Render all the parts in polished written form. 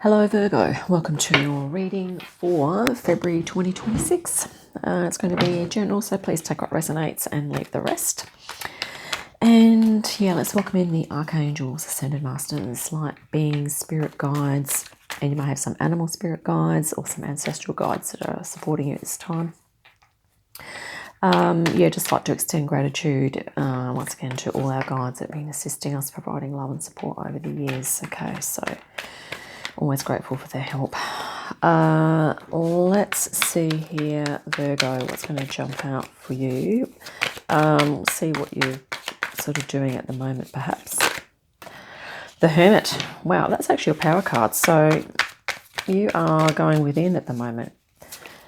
Hello Virgo, welcome to your reading for February 2026. It's going to be general, so please take what resonates and leave the rest. And yeah, let's welcome in the archangels, ascended masters, light beings, spirit guides, and you may have some animal spirit guides or some ancestral guides that are supporting you at this time. Just like to extend gratitude once again to all our guides that have been assisting us, providing love and support over the years. Okay, so always grateful for their help. Let's see here, Virgo, what's going to jump out for you. See what you're sort of doing at the moment, perhaps. The Hermit. Wow, that's actually a power card. So you are going within at the moment,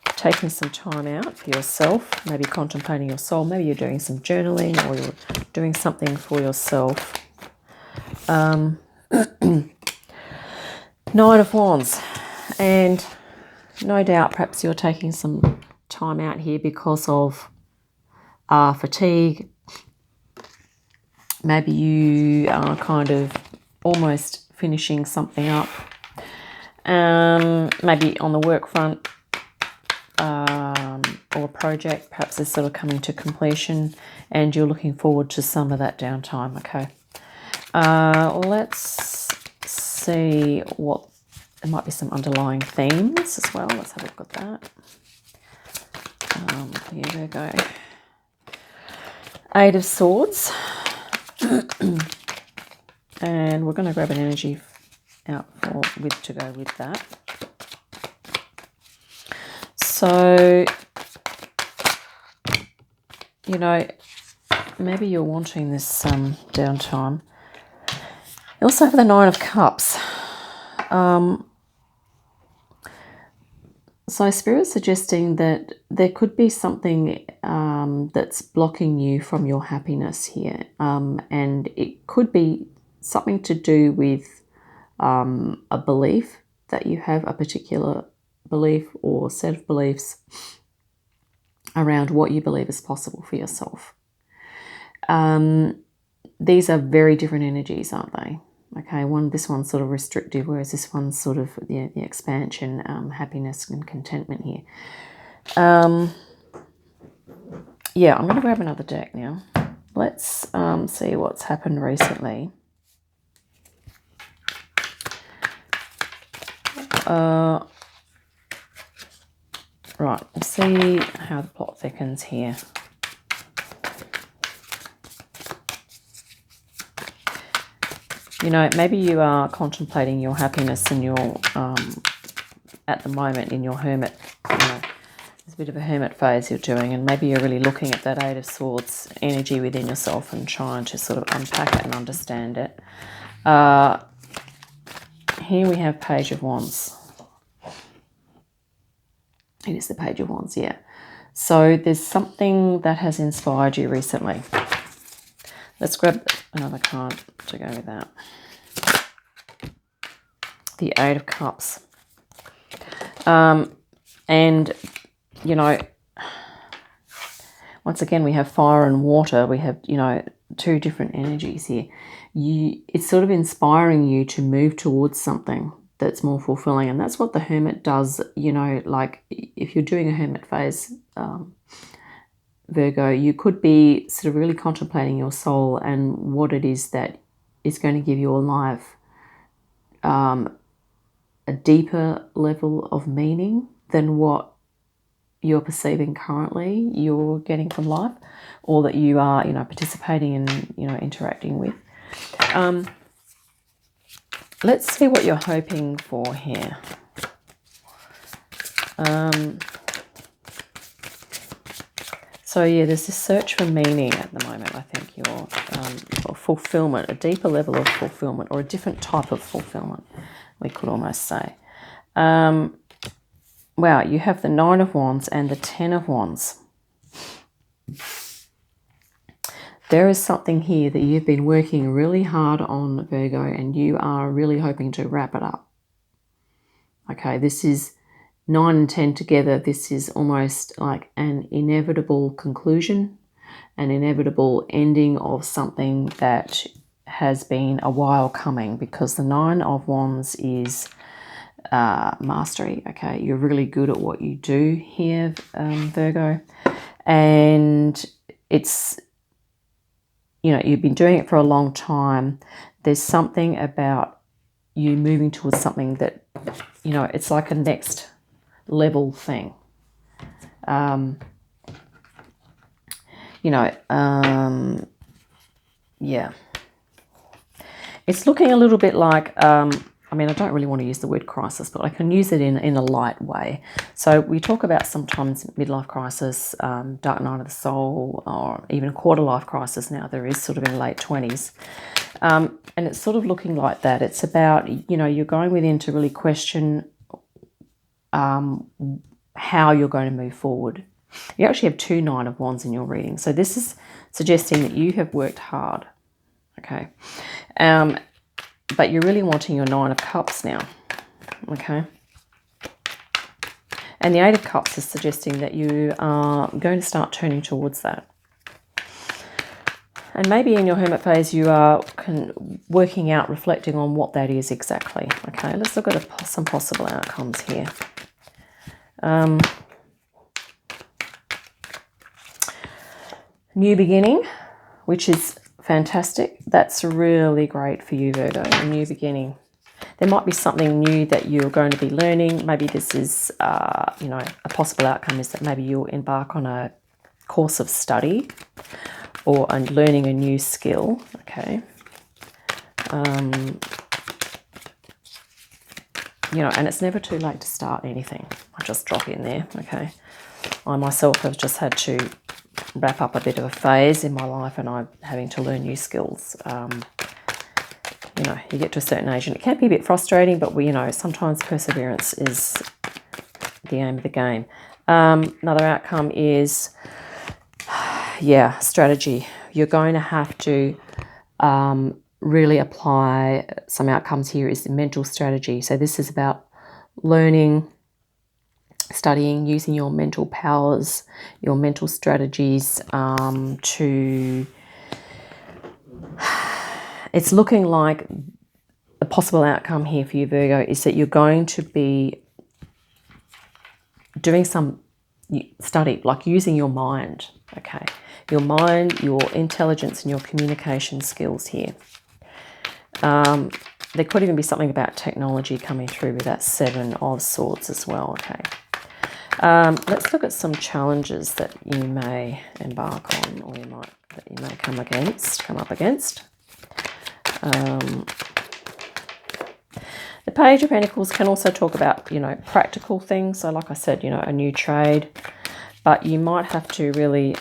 taking some time out for yourself, maybe contemplating your soul. Maybe you're doing some journaling or you're doing something for yourself. Nine of Wands, and no doubt perhaps you're taking some time out here because of fatigue. Maybe you are kind of almost finishing something up, maybe on the work front, or a project perhaps is sort of coming to completion and you're looking forward to some of that downtime. Okay, let's see what there might be. Some underlying themes as well. Let's have a look at that. Here we go. Eight of Swords. And we're going to grab an energy out to go with that. So, you know, maybe you're wanting this downtime. You also have the Nine of Cups. So Spirit's suggesting that there could be something that's blocking you from your happiness here. And it could be something to do with a belief that you have, a particular belief or set of beliefs around what you believe is possible for yourself. These are very different energies, aren't they? Okay, this one's sort of restrictive, whereas this one's sort of the expansion, happiness and contentment here. I'm going to grab another deck now. Let's see what's happened recently. Right, let's see how the plot thickens here. You know, maybe you are contemplating your happiness and your, at the moment in your hermit, you know, there's a bit of a hermit phase you're doing, and maybe you're really looking at that Eight of Swords energy within yourself and trying to sort of unpack it and understand it. Here we have Page of Wands. It is the Page of Wands, yeah. So there's something that has inspired you recently. Let's grab another card to go with that. The Eight of Cups. And, you know, once again, we have fire and water. We have, you know, two different energies here. It's sort of inspiring you to move towards something that's more fulfilling. And that's what the Hermit does. You know, like if you're doing a Hermit phase, Virgo, you could be sort of really contemplating your soul and what it is that is going to give your life a deeper level of meaning than what you're perceiving currently you're getting from life, or that you are, you know, participating in, you know, interacting with. Let's see what you're hoping for here. So yeah, there's this search for meaning at the moment. I think you're or fulfillment, a deeper level of fulfillment, or a different type of fulfillment, we could almost say. Wow, you have the Nine of Wands and the Ten of Wands. There is something here that you've been working really hard on, Virgo, and you are really hoping to wrap it up. Okay, this is 9 and 10 together. This is almost like an inevitable conclusion, an inevitable ending of something that has been a while coming, because the Nine of Wands is mastery. Okay, you're really good at what you do here, Virgo, and it's, you know, you've been doing it for a long time. There's something about you moving towards something that, you know, it's like a next level thing. Yeah. It's looking a little bit like, I mean, I don't really want to use the word crisis, but I can use it in a light way. So we talk about sometimes midlife crisis, dark night of the soul, or even a quarter life crisis now there is sort of in late 20s. And it's sort of looking like that. It's about, you know, you're going within to really question how you're going to move forward. You actually have 2 Nine of Wands in your reading. So this is suggesting that you have worked hard. Okay. But you're really wanting your 9 of Cups now. Okay. And the 8 of Cups is suggesting that you are going to start turning towards that. And maybe in your hermit phase you are working out, reflecting on what that is exactly. Okay, let's look at some possible outcomes here. New beginning, which is fantastic. That's really great for you, Virgo, a new beginning. There might be something new that you're going to be learning. Maybe this is, you know, a possible outcome is that maybe you'll embark on a course of study or learning a new skill. Okay. You know, and it's never too late to start anything. I'll just drop in there. Okay. I myself have just had to wrap up a bit of a phase in my life, and I'm having to learn new skills. You know, you get to a certain age and it can be a bit frustrating, but you know, sometimes perseverance is the aim of the game. Another outcome is, yeah, strategy. You're going to have to really apply some outcomes here is mental strategy. So this is about learning, studying, using your mental powers, your mental strategies to... It's looking like a possible outcome here for you, Virgo, is that you're going to be doing some study, like using your mind, okay? Your mind, your intelligence, and your communication skills here. There could even be something about technology coming through with that 7 of Swords as well, okay? Let's look at some challenges that you may embark on, or that you may come up against. The Page of Pentacles can also talk about, you know, practical things. So like I said, you know, a new trade, but you might have to really,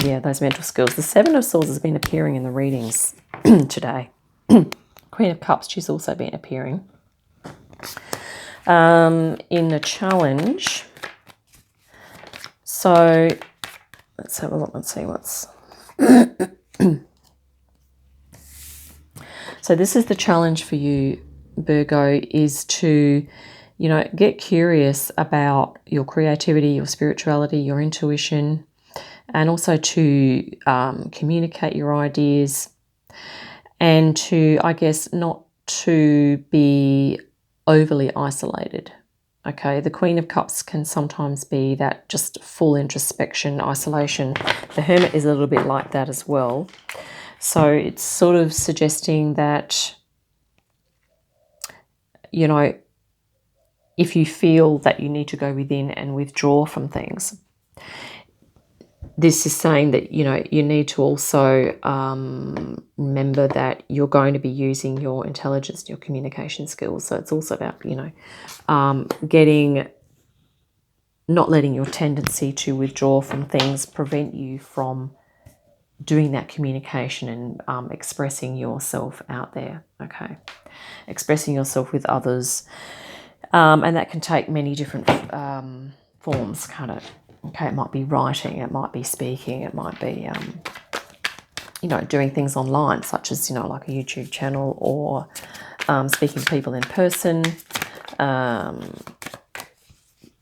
yeah, those mental skills. The 7 of Swords has been appearing in the readings today. Queen of Cups, she's also been appearing. In the challenge. So let's have a look and see what's... So this is the challenge for you, Virgo, is to, you know, get curious about your creativity, your spirituality, your intuition, and also to communicate your ideas, and to, I guess, not to be overly isolated. Okay, the Queen of Cups can sometimes be that just full introspection, isolation. The Hermit is a little bit like that as well. So it's sort of suggesting that, you know, if you feel that you need to go within and withdraw from things, this is saying that, you know, you need to also remember that you're going to be using your intelligence, your communication skills. So it's also about, you know, not letting your tendency to withdraw from things prevent you from doing that communication and expressing yourself out there, okay? Expressing yourself with others. And that can take many different forms, kind of. Okay, it might be writing, it might be speaking, it might be, you know, doing things online, such as, you know, like a YouTube channel, or speaking to people in person.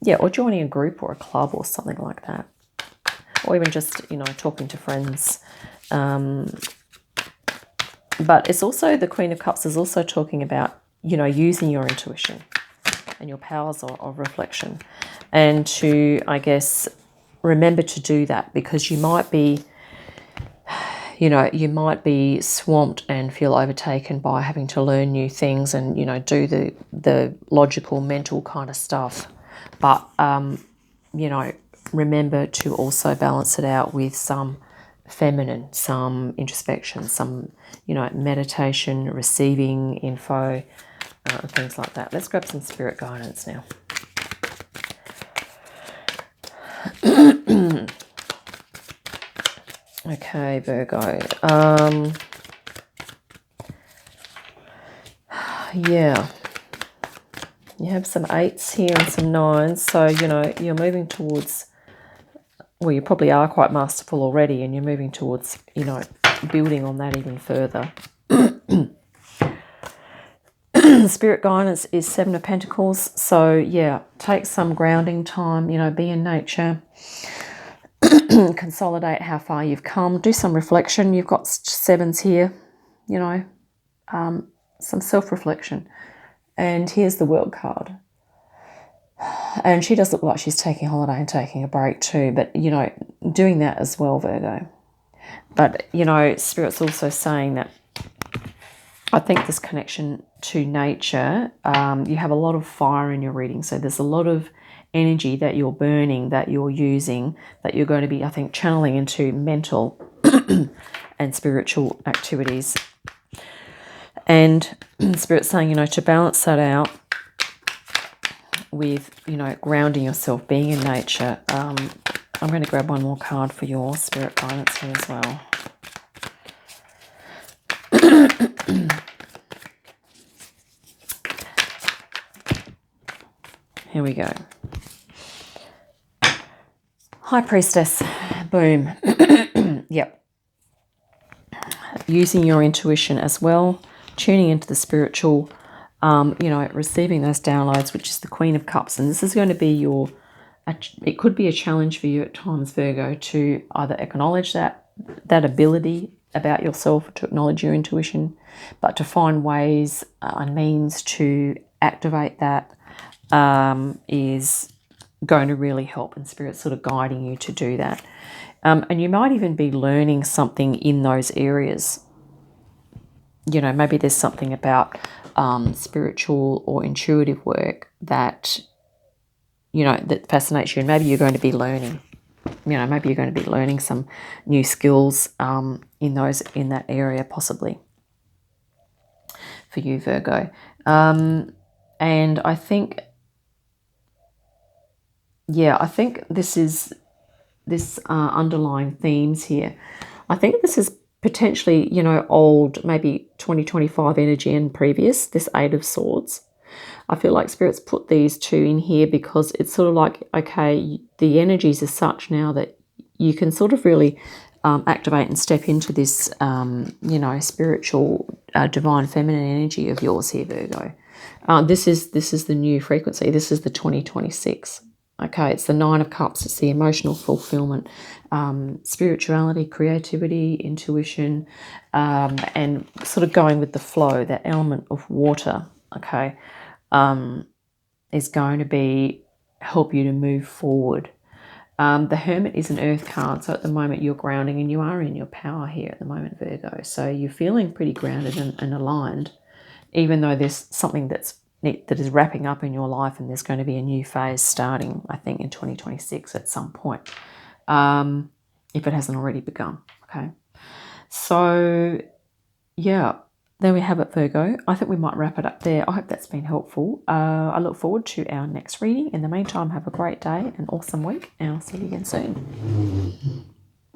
Yeah, or joining a group or a club or something like that. Or even just, you know, talking to friends. But it's also, the Queen of Cups is also talking about, you know, using your intuition and your powers of reflection, and to, I guess, remember to do that, because you might be, you know, you might be swamped and feel overtaken by having to learn new things and, you know, do the logical, mental kind of stuff. But, you know, remember to also balance it out with some feminine, some introspection, some, you know, meditation, receiving info, and things like that. Let's grab some spirit guidance now. Okay, Virgo. Yeah. You have some 8s here and some 9s. So, you know, you're moving towards, well, you probably are quite masterful already, and you're moving towards, you know, building on that even further. Spirit guidance is 7 of Pentacles. So, yeah, take some grounding time, you know, be in nature. Consolidate how far you've come. Do some reflection. You've got 7s here, you know, some self-reflection. And here's the World card. And she does look like she's taking a holiday and taking a break too. But, you know, doing that as well, Virgo. But, you know, Spirit's also saying that I think this connection to nature, you have a lot of fire in your reading. So there's a lot of energy that you're burning, that you're using, that you're going to be, I think, channeling into mental and spiritual activities. And Spirit's saying, you know, to balance that out with, you know, grounding yourself, being in nature. I'm going to grab one more card for your spirit guidance here as well. Here we go. High Priestess. Boom. Yep. Using your intuition as well. Tuning into the spiritual, you know, receiving those downloads, which is the Queen of Cups. And this is going to be your, it could be a challenge for you at times, Virgo, to either acknowledge that ability about yourself, to acknowledge your intuition, but to find ways and means to activate that is going to really help. And Spirit's sort of guiding you to do that. And you might even be learning something in those areas. You know, maybe there's something about spiritual or intuitive work that, you know, that fascinates you. And maybe you're going to be learning, you know, maybe you're going to be learning some new skills in that area, possibly for you, Virgo. And I think, yeah, I think this is this underlying themes here. I think this is potentially, you know, old, maybe 2025 energy and previous, this 8 of Swords. I feel like Spirit's put these 2 in here because it's sort of like, okay, the energies are such now that you can sort of really activate and step into this, you know, spiritual, divine feminine energy of yours here, Virgo. This is the new frequency. This is the 2026. Okay, it's the 9 of Cups. It's the emotional fulfillment, spirituality, creativity, intuition, and sort of going with the flow. That element of water, okay, is going to help you to move forward. The Hermit is an earth card, so at the moment you're grounding and you are in your power here at the moment, Virgo. So you're feeling pretty grounded and aligned, even though there's something that is wrapping up in your life, and there's going to be a new phase starting, I think, in 2026 at some point, if it hasn't already begun. Okay, so yeah, there we have it, Virgo. I think we might wrap it up there. I hope that's been helpful. I look forward to our next reading. In the meantime, have a great day, an awesome week, and I'll see you again soon.